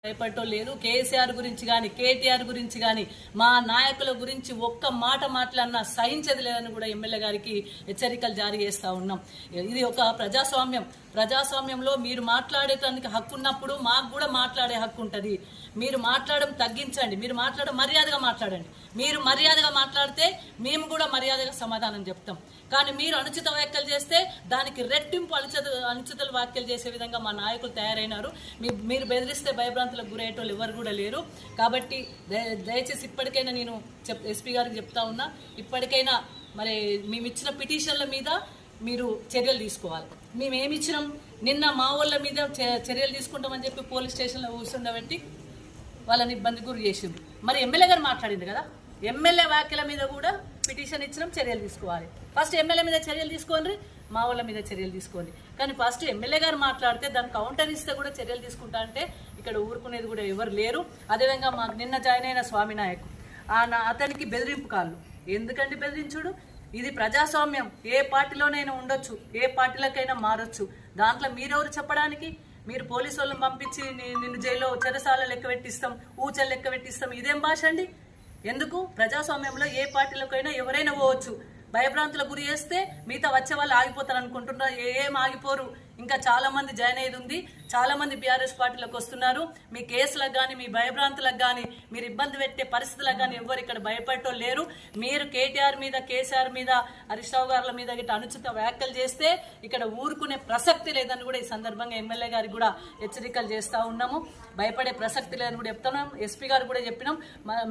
భయపడటం లేదు. కేసీఆర్ గురించి కానీ కేటీఆర్ గురించి కానీ మా నాయకుల గురించి ఒక్క మాట మాట్లాడినా సహించదు లేదని కూడా ఎమ్మెల్యే గారికి హెచ్చరికలు జారీ చేస్తూ ఉన్నాం. ఇది ఒక ప్రజాస్వామ్యంలో మీరు మాట్లాడేటానికి హక్కు ఉన్నప్పుడు మాకు కూడా మాట్లాడే హక్కు ఉంటుంది. మీరు మాట్లాడడం తగ్గించండి, మీరు మాట్లాడడం మర్యాదగా మాట్లాడండి. మీరు మర్యాదగా మాట్లాడితే మేము కూడా మర్యాదగా సమాధానం చెప్తాం. కానీ మీరు అనుచిత వ్యాఖ్యలు చేస్తే దానికి రెట్టింపు అనుచిత వ్యాఖ్యలు చేసే విధంగా మా నాయకులు తయారైనారు. మీరు బెదిరిస్తే భయభ్రాంతులకు గురయ్యేటోళ్ళు ఎవరు కూడా లేరు. కాబట్టి దయచేసి ఇప్పటికైనా నేను ఎస్పీ గారికి చెప్తా ఉన్నా, ఇప్పటికైనా మరి మేము ఇచ్చిన పిటిషన్ల మీద మీరు చర్యలు తీసుకోవాలి. మేమేమి ఇచ్చినాం? నిన్న మా వాళ్ళ మీద చర్యలు తీసుకుంటామని చెప్పి పోలీస్ స్టేషన్లో కూర్చుండబెట్టి వాళ్ళని ఇబ్బంది గురి చేసిండ్రు. మరి ఎమ్మెల్యే గారు మాట్లాడింది కదా, ఎమ్మెల్యే వ్యాఖ్యల మీద కూడా పిటిషన్ ఇచ్చినాం, చర్యలు తీసుకోవాలి. ఫస్ట్ ఎమ్మెల్యే మీద చర్యలు తీసుకోండి, మా వాళ్ళ మీద చర్యలు తీసుకోండి. కానీ ఫస్ట్ ఎమ్మెల్యే గారు మాట్లాడితే దాన్ని కౌంటర్ ఇస్తే కూడా చర్యలు తీసుకుంటా అంటే ఇక్కడ ఊరుకునేది కూడా ఎవరు లేరు. అదేవిధంగా మాకు నిన్న జాయిన్ అయిన స్వామి నాయకు అతనికి బెదిరింపు కాళ్ళు. ఎందుకంటే బెదిరించుడు? ఇది ప్రజాస్వామ్యం. ఏ పార్టీలోనైనా ఉండొచ్చు, ఏ పార్టీలకైనా మారొచ్చు. దాంట్లో మీరెవరు చెప్పడానికి? మీరు పోలీసు వాళ్ళని పంపించి నిన్ను జైల్లో చెరసాల లెక్క పెట్టిస్తాం, ఊచలు లెక్క పెట్టిస్తాం, ఇదేం భాష అండి? ఎందుకు? ప్రజాస్వామ్యంలో ఏ పార్టీలకైనా ఎవరైనా పోవచ్చు. భయభ్రాంతులకు గురి చేస్తే మిగతా వచ్చే వాళ్ళు ఆగిపోతారు అనుకుంటున్నారు. ఏం ఆగిపోరు. ఇంకా చాలా మంది జాయిన్ అయ్యేది ఉంది, చాలా మంది బీఆర్ఎస్ పార్టీలకు వస్తున్నారు. మీ కేసులకు కానీ మీ భయభ్రాంతులకు కానీ మీరు ఇబ్బంది పెట్టే పరిస్థితులకు కానీ ఎవరు ఇక్కడ భయపడటం లేరు. మీరు కేటీఆర్ మీద కేసీఆర్ మీద హరీష్ రావు గారుల మీద గిట్ట అనుచిత వ్యాఖ్యలు చేస్తే ఇక్కడ ఊరుకునే ప్రసక్తి లేదని కూడా ఈ సందర్భంగా ఎమ్మెల్యే గారికి కూడా హెచ్చరికలు చేస్తూ ఉన్నాము. భయపడే ప్రసక్తి లేదని కూడా చెప్తున్నాం. ఎస్పీ గారు కూడా చెప్పినాం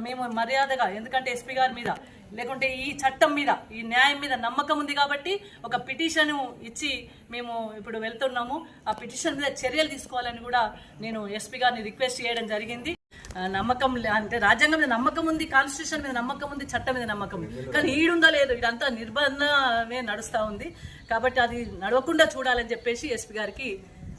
మేము మర్యాదగా, ఎందుకంటే ఎస్పీ గారి మీద లేకుంటే ఈ చట్టం మీద ఈ న్యాయం మీద నమ్మకం ఉంది కాబట్టి ఒక పిటిషన్ ఇచ్చి మేము ఇప్పుడు వెళ్తున్నాము. ఆ పిటిషన్ మీద చర్యలు తీసుకోవాలని కూడా నేను ఎస్పీ గారిని రిక్వెస్ట్ చేయడం జరిగింది. నమ్మకం అంటే రాజ్యాంగం మీద నమ్మకం ఉంది, కాన్స్టిట్యూషన్ మీద నమ్మకం ఉంది, చట్టం మీద నమ్మకం ఉంది. కానీ ఈడుందా లేదు, ఇదంతా నిర్బంధమే నడుస్తూ ఉంది. కాబట్టి అది నడవకుండా చూడాలని చెప్పేసి ఎస్పీ గారికి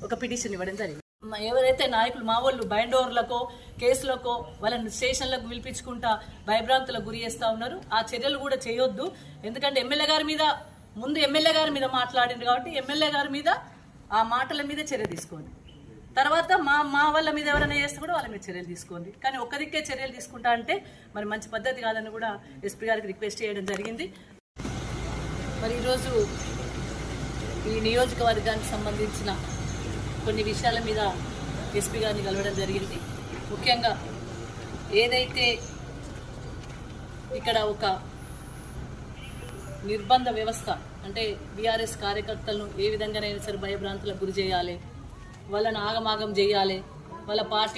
ఒక పిటిషన్ ఇవ్వడం జరిగింది. ఎవరైతే నాయకులు మా వాళ్ళు బైండ్ ఓవర్లకో కేసులకో వాళ్ళని స్టేషన్లకు పిలిపించుకుంటా భయభ్రాంతులకు గురి చేస్తూ ఉన్నారు. ఆ చర్యలు కూడా చేయొద్దు. ఎందుకంటే ఎమ్మెల్యే గారి మీద మాట్లాడింది కాబట్టి ఎమ్మెల్యే గారి మీద ఆ మాటల మీద చర్య తీసుకోండి. తర్వాత మా వాళ్ళ మీద ఎవరైనా చేస్తే కూడా వాళ్ళ మీద చర్యలు తీసుకోండి. కానీ ఒక్కదిక్కే చర్యలు తీసుకుంటా అంటే మరి మంచి పద్ధతి కాదని కూడా ఎస్పీ గారికి రిక్వెస్ట్ చేయడం జరిగింది. మరి ఈరోజు ఈ నియోజకవర్గానికి సంబంధించిన కొన్ని విషయాల మీద ఎస్పీ గారిని కలవడం జరిగింది. ముఖ్యంగా ఏదైతే ఇక్కడ ఒక నిర్బంధ వ్యవస్థ అంటే బీఆర్ఎస్ కార్యకర్తలను ఏ విధంగానైనా సరే భయభ్రాంతులకు గురి చేయాలి, వాళ్ళను ఆగమాగం చేయాలి, వాళ్ళ పార్టీ